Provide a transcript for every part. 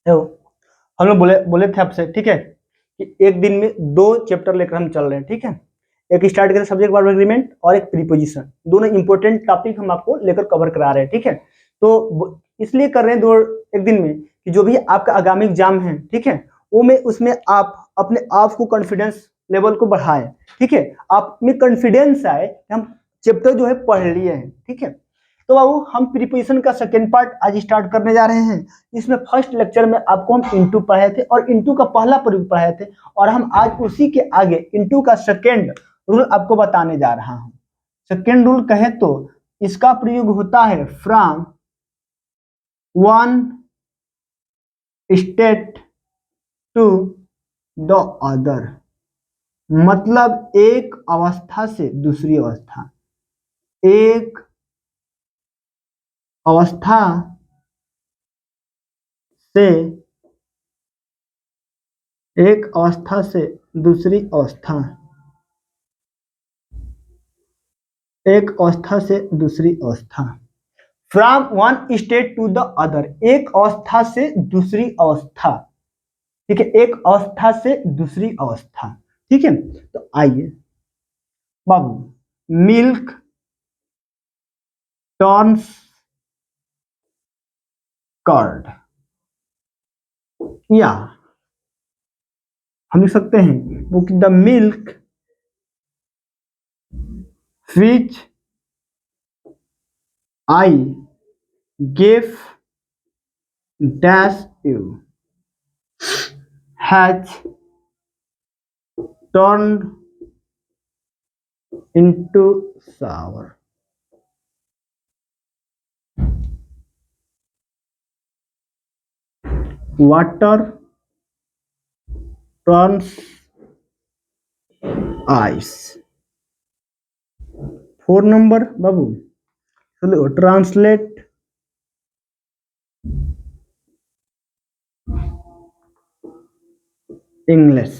है वो। हम लोग बोले बोले थे आपसे, ठीक है, कि एक दिन में 2 चैप्टर लेकर हम चल रहे हैं, ठीक है। एक स्टार्ट करें सब्जेक्ट वर्ब एग्रीमेंट और एक प्रीपोजिशन, दोनों इंपॉर्टेंट टॉपिक हम आपको लेकर कवर करा रहे हैं, ठीक है। तो इसलिए कर रहे हैं दो एक दिन में कि जो भी आपका आगामी एग्जाम है, ठीक है, वो में उसमें आप अपने आप को कॉन्फिडेंस लेवल को बढ़ाएं, ठीक है। आप में कॉन्फिडेंस आए कि हम चैप्टर जो है पढ़ लिए हैं, ठीक है। तो बाबू हम प्रीपोजिशन का सेकेंड पार्ट आज स्टार्ट करने जा रहे हैं। इसमें फर्स्ट लेक्चर में आपको हम इनटू पढ़ाए थे और इनटू का पहला प्रयोग पढ़ाए थे, और हम आज उसी के आगे इनटू का सेकेंड रूल आपको बताने जा रहा हूं। सेकेंड रूल कहे तो इसका प्रयोग होता है from one state to the other, मतलब एक अवस्था से दूसरी अवस्था, एक अवस्था से एक अवस्था से दूसरी अवस्था, एक अवस्था से दूसरी अवस्था, from one state to the other, एक अवस्था से दूसरी अवस्था, ठीक है, एक अवस्था से दूसरी अवस्था, ठीक है। तो आइए बाबू, मिल्क टर्न्स कर्ड, या हम लिख सकते हैं वो कि the milk which I gave dash you has turned into sour. Water turns ice. 4 number बाबू, चलो translate English,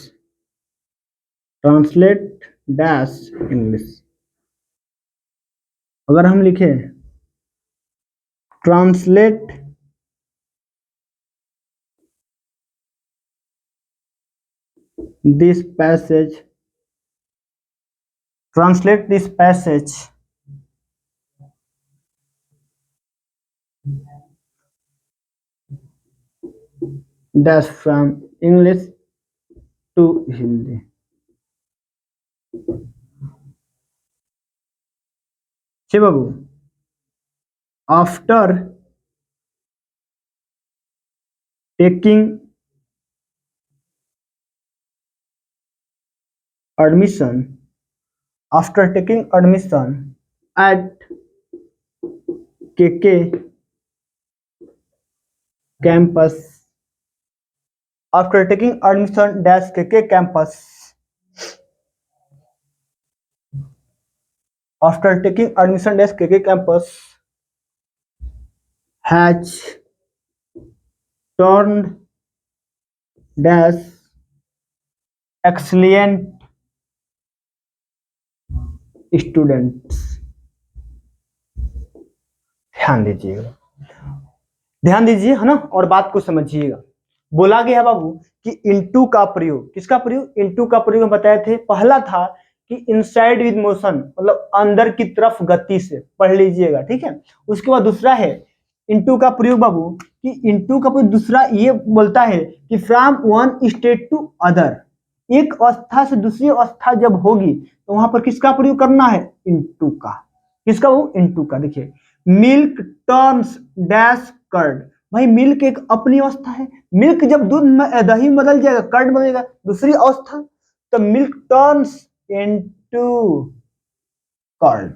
translate dash English. अगर हम लिखे translate this passage, translate this passage dash from English to Hindi. Hey बाबू, after taking admission, after taking admission at KK campus, after taking admission dash KK campus, after taking admission dash KK campus has turned dash excellent students. ध्यान दीजिएगा, ध्यान दीजिए, है ना, और बात को समझिएगा। बोला गया है बाबू कि इनटू का प्रयोग, किसका प्रयोग, इनटू का प्रयोग हम बताए थे। पहला था कि इनसाइड विद मोशन, मतलब अंदर की तरफ गति से, पढ़ लीजिएगा, ठीक है। उसके बाद दूसरा है इनटू का प्रयोग बाबू, कि इनटू का प्रयोग दूसरा ये बोलता है कि from one state to other, एक अवस्था से दूसरी अवस्था जब होगी तो वहां पर किसका प्रयोग करना है, इनटू का। किसका, वो इनटू का। देखिए, मिल्क टर्न्स डैश कर्ड, भाई मिल्क एक अपनी अवस्था है, मिल्क जब दूध में दही में बदल जाएगा, कर्ड बनेगा, दूसरी अवस्था, तो मिल्क टर्न्स इनटू कर्ड,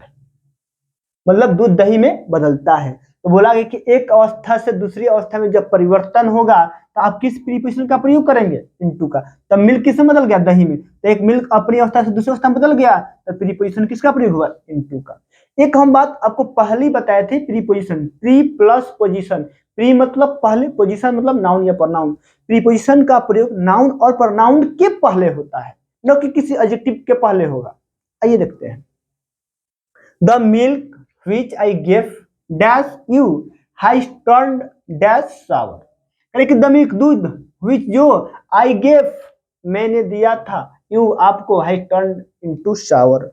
मतलब दूध दही में बदलता है। तो बोला गया कि एक अवस्था से दूसरी अवस्था में जब परिवर्तन होगा तो आप किस प्रीपोजिशन का प्रयोग करेंगे, इनटू का। तब मिल्क किसमें बदल गया, दही में, तो एक मिल्क अपनी अवस्था से दूसरी अवस्था में बदल गया, तो प्रीपोजिशन किसका प्रयोग हुआ, इनटू का। एक हम बात आपको पहले बताए थे, preposition, pre plus position, pre मतलब पहले, पोजिशन मतलब नाउन या प्रनाउन। प्रीपोजिशन का प्रयोग नाउन और प्रनाउन के पहले होता है, न कि किसी एडजेक्टिव के पहले होगा। आइए देखते हैं, the milk which I gave dash you has turned dash sour, एकदमिक दूध, विच जो आई गेव मैंने दिया था, यू आपको, है turn into shower,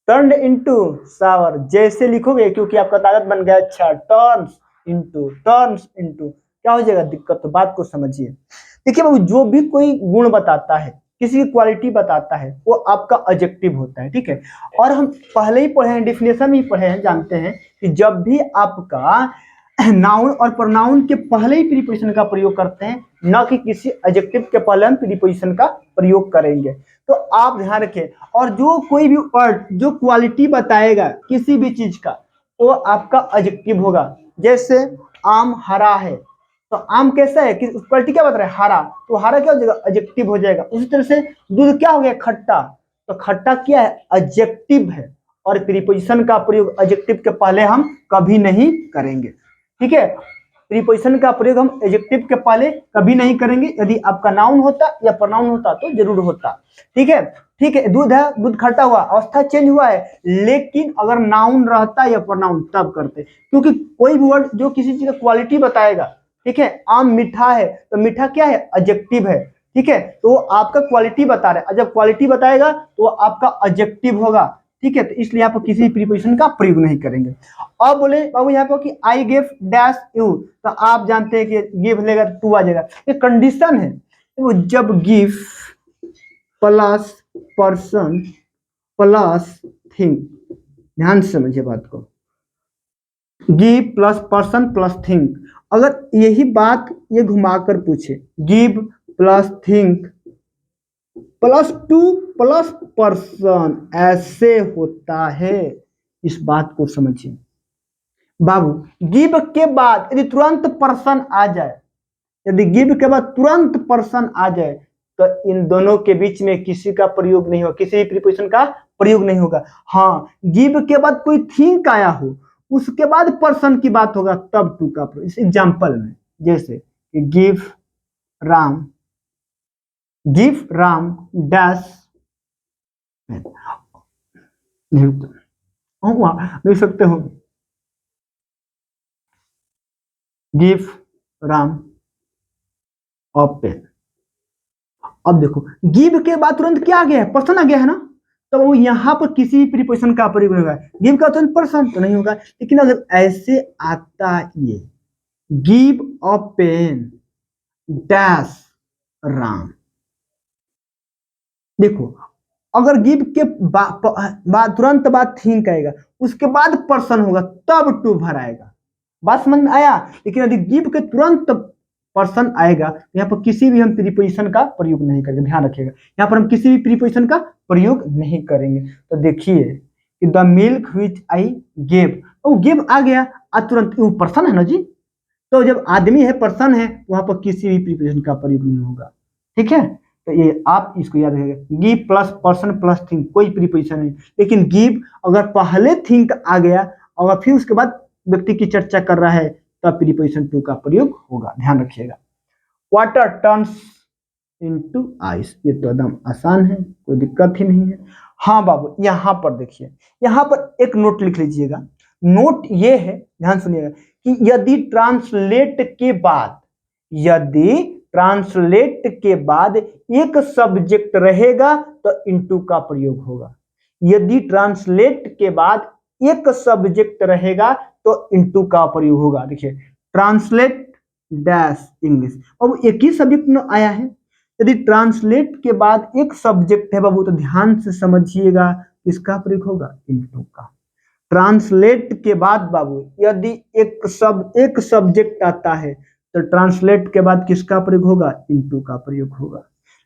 turn into shower जैसे लिखोगे क्योंकि आपका ताकत बन गया। अच्छा, टर्न्स इनटू क्या हो जाएगा दिक्कत, तो बात को समझिए। देखिए बाबू, जो भी कोई गुण बताता है, किसी की क्वालिटी बताता है, वो आपका एडजेक्टिव होता है, ठीक है। और हम पहले ही पढ़े हैं, डिफिनेशन में ही पढ़े हैं, जानते हैं कि जब भी आपका नाउन और प्रोनाउन के पहले ही प्रीपोजिशन का प्रयोग करते हैं, न कि किसी एडजेक्टिव के पहले हम प्रीपोजिशन का प्रयोग करेंगे। तो आप ध्यान रखें। और जो कोई भी वर्ड जो क्वालिटी बताएगा किसी भी चीज का, वो आपका एडजेक्टिव होगा। जैसे आम हरा है, तो आम कैसा है, कि क्वालिटी क्या बता रहा है, हरा, तो हरा क्या हो जाएगा, एडजेक्टिव हो जाएगा। उसी तरह से दूध क्या हो गया, खट्टा, तो खट्टा क्या है, एडजेक्टिव है। और प्रीपोजिशन का प्रयोग एडजेक्टिव के पहले हम कभी नहीं करेंगे, ठीक है। प्रीपोजिशन का प्रयोग हम एडजेक्टिव के पहले कभी नहीं करेंगे। यदि आपका नाउन होता या प्रोनाउन होता तो जरूर होता, ठीक है। ठीक है, दूध है, दूध खट्टा हुआ, अवस्था चेंज हुआ है, लेकिन अगर नाउन रहता या प्रोनाउन तब करते, क्योंकि कोई भी वर्ड जो किसी चीज का क्वालिटी बताएगा, ठीक है। आम मीठा है, तो मीठा क्या है, एडजेक्टिव है, ठीक है। तो वो आपका क्वालिटी बता रहा है, जब क्वालिटी बताएगा तो आपका एडजेक्टिव होगा, ठीक है। तो इसलिए आप किसी प्रीपोजिशन का प्रयोग नहीं करेंगे। अब बोले बाबू यहाँ पर कि आई गिव डैश यू, तो आप जानते हैं कि गिव लेगा टू आ जाएगा, ये कंडीशन है। तो जब give plus person plus thing, ध्यान से समझिए बात को, give plus person plus thing, अगर यही बात ये घुमाकर पूछे, give plus think plus two plus person, ऐसे होता है, इस बात को समझिए बाबू। गिव के बाद यदि तुरंत पर्सन आ जाए, यदि गिव के बाद तुरंत पर्सन आ जाए, तो इन दोनों के बीच में किसी का प्रयोग नहीं होगा, किसी भी प्रीपोजिशन का प्रयोग नहीं होगा। हाँ, गिव के बाद कोई थिंक आया हो, उसके बाद पर्सन की बात होगा, तब टू का प्रयोग। इस एग्जाम्पल में जैसे गिव राम डैश, देख सकते हो, गिव राम अ पेन। अब देखो, गिव के बाद तुरंत क्या आ गया है, पर्सन आ गया है ना, तो वो यहां पर किसी प्रीपोजिशन का प्रयोग नहीं होगा। गिव का तुरंत पर्सन तो नहीं होगा, लेकिन अगर ऐसे आता ये give a pen dash Ram, देखो अगर गिव के बाद तुरंत बाद थिंक आएगा, उसके बाद पर्सन होगा, तब टू भराएगा। बात समझ में आया। लेकिन यदि गिव के तुरंत पर्सन आएगा, तो यहाँ पर किसी भी हम प्रीपोजिशन का प्रयोग नहीं करेंगे, ध्यान रखिएगा, यहाँ पर हम किसी भी प्रीपोजिशन का प्रयोग नहीं करेंगे। तो देखिए कि the milk which I gave, वो गिव आ गया, तुरंत वो पर्सन है ना जी, तो जब आदमी है, पर्सन है, वहां पर किसी भी प्रीपोजिशन का प्रयोग नहीं होगा, ठीक है। तो ये आप इसको याद रखिएगा, give plus person plus think, कोई प्रीपोजिशन नहीं। लेकिन गिव अगर पहले थिंक आ गया और फिर उसके बाद व्यक्ति की चर्चा कर रहा है, तब प्रीपोजिशन टू का प्रयोग होगा, ध्यान रखिएगा। वाटर टर्न्स इनटू आइस, ये तो एकदम आसान है, कोई दिक्कत ही नहीं है। हाँ बाबू, यहां पर देखिए, यहां पर एक नोट लिख लीजिएगा। नोट ये है, ध्यान सुनिएगा, कि यदि ट्रांसलेट के बाद एक सब्जेक्ट रहेगा तो इनटू का प्रयोग होगा। यदि ट्रांसलेट के बाद एक सब्जेक्ट रहेगा तो इनटू का प्रयोग होगा। देखिए, ट्रांसलेट डैश इंग्लिश, अब एक ही सब्जेक्ट में आया है। यदि ट्रांसलेट के बाद एक सब्जेक्ट है बाबू, तो ध्यान से समझिएगा, किसका प्रयोग होगा, इनटू का। ट्रांसलेट के बाद बाबू यदि एक सब्जेक्ट आता है, तो ट्रांसलेट के बाद किसका प्रयोग होगा, इनटू का प्रयोग होगा।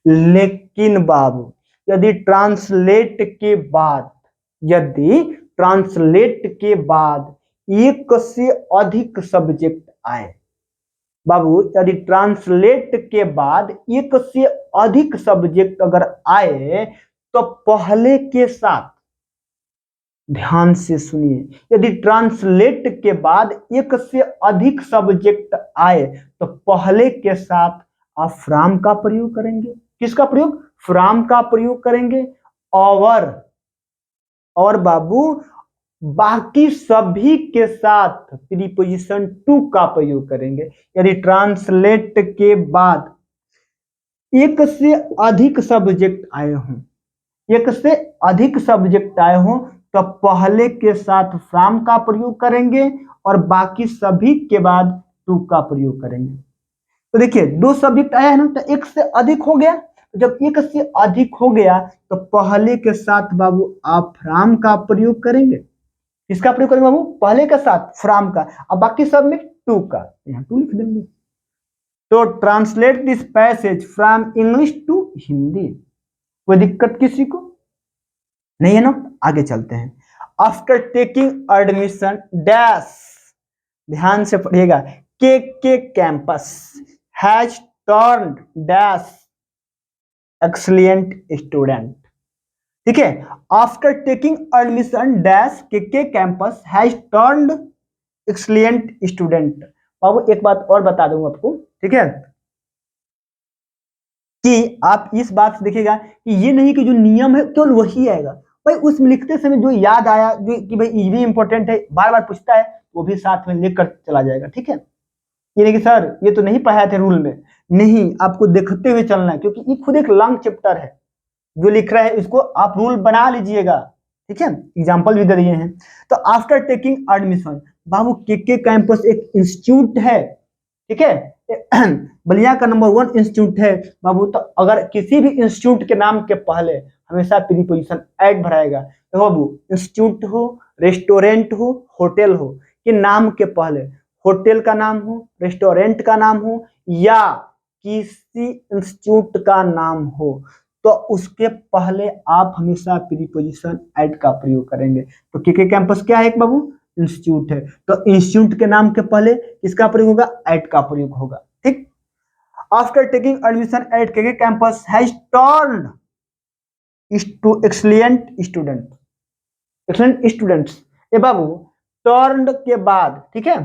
लेकिन बाबू यदि ट्रांसलेट के बाद एक से अधिक सब्जेक्ट आए, बाबू यदि ट्रांसलेट के बाद एक से अधिक सब्जेक्ट अगर आए, तो पहले के साथ, ध्यान से सुनिए, यदि ट्रांसलेट के बाद एक से अधिक सब्जेक्ट आए, तो पहले के साथ आप फ्रॉम का प्रयोग करेंगे। किसका प्रयोग, फ्रॉम का प्रयोग करेंगे। और बाबू बाकी सभी के साथ प्रीपोजिशन टू का प्रयोग करेंगे। यदि ट्रांसलेट के बाद एक से अधिक सब्जेक्ट आए हों, एक से अधिक सब्जेक्ट आए हों, तो पहले के साथ फ्रॉम का प्रयोग करेंगे और बाकी सभी के बाद टू का प्रयोग करेंगे। तो देखिए, दो सब्जेक्ट आया है ना, तो एक से अधिक हो गया। जब एक से अधिक हो गया तो पहले के साथ बाबू आप फ्रॉम का प्रयोग करेंगे। किसका प्रयोग करेंगे बाबू? पहले के साथ फ्रॉम का, और बाकी सब में टू का, यहाँ टू लिख देंगे। तो translate this passage from English to Hindi. कोई दिक्कत किसी को नहीं है ना? आगे चलते हैं। आफ्टर टेकिंग एडमिशन डैश, ध्यान से पढ़िएगा, के campus has turned dash excellent student. ठीक है, आफ्टर टेकिंग एडमिशन डैश के campus has turned excellent student. बाबू एक बात और बता दूंगा आपको, ठीक है, कि आप इस बात से देखिएगा कि ये नहीं कि जो नियम है केवल वही आएगा भाई, उसमें लिखते समय जो याद आया, जो कि भाई ये भी इंपॉर्टेंट है, बार बार पूछता है, वो भी साथ में लेकर चला जाएगा। ठीक है, ये नहीं कि सर ये तो नहीं पढ़ाए थे रूल में, नहीं, आपको देखते हुए चलना है, क्योंकि ये खुद एक लॉन्ग चैप्टर है। जो लिख रहा है इसको आप रूल बना लीजिएगा। ठीक है, एग्जाम्पल भी दे दिए हैं। तो आफ्टर टेकिंग एडमिशन, बाबू के कैंपस एक इंस्टीट्यूट है, ठीक है, बलिया का नंबर 1 इंस्टीट्यूट है बाबू। तो अगर किसी भी इंस्टीट्यूट के नाम के पहले हमेशा प्रीपोजिशन ऐड भराएगा, तो बाबू इंस्टीट्यूट हो, रेस्टोरेंट हो, होटल हो, कि नाम के पहले होटल का नाम हो, रेस्टोरेंट का नाम हो, या किसी इंस्टीट्यूट का नाम हो, तो उसके पहले आप हमेशा प्रीपोजिशन ऐड का प्रयोग करेंगे। तो के कैंपस क्या है एक बाबू? इंस्टीट्यूट है, तो इंस्टीट्यूट के नाम के पहले किसका प्रयोग होगा? ऐड का प्रयोग होगा। ठीक, आफ्टर टेकिंग एडमिशन एट के campus has turned to excellent student, excellent students. ये बाबू टर्न्ड के बाद, ठीक है,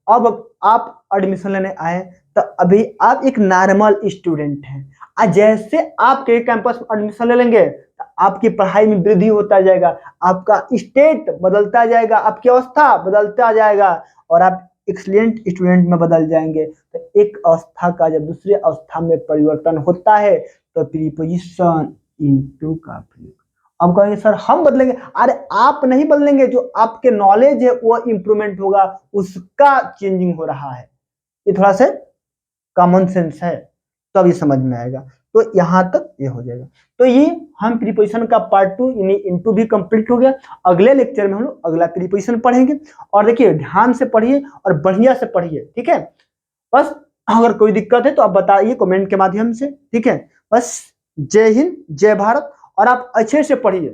अब आप एडमिशन लेने आए, तो अभी आप एक नॉर्मल स्टूडेंट हैं, जैसे आप के कैंपस में एडमिशन ले लेंगे तो आपकी पढ़ाई में वृद्धि होता जाएगा, आपका स्टेट बदलता जाएगा, आपकी अवस्था बदलता जाएगा, और आप एक्सीलेंट स्टूडेंट में बदल जाएंगे। तो एक अवस्था का जब दूसरी अवस्था में परिवर्तन होता है तो प्रीपोजिशन इनटू का प्रयोग। अब कहेंगे सर हम बदलेंगे, अरे आप नहीं बदलेंगे, जो आपके नॉलेज है वो इंप्रूवमेंट होगा, उसका चेंजिंग हो रहा है। ये थोड़ा सा कॉमन सेंस है, तो अब ये समझ में आएगा। तो यहां तक ये हो जाएगा। तो ये हम प्रीपोजिशन का पार्ट 2 यानी इनटू भी कंप्लीट हो गया। अगले लेक्चर में हम लोग अगला प्रीपोजिशन पढ़ेंगे। और देखिए ध्यान से पढ़िए और बढ़िया से पढ़िए, ठीक है। बस अगर कोई दिक्कत है तो आप बताइए कमेंट के माध्यम से, ठीक है। बस जय हिंद, जय भारत, और आप अच्छे से पढ़िए।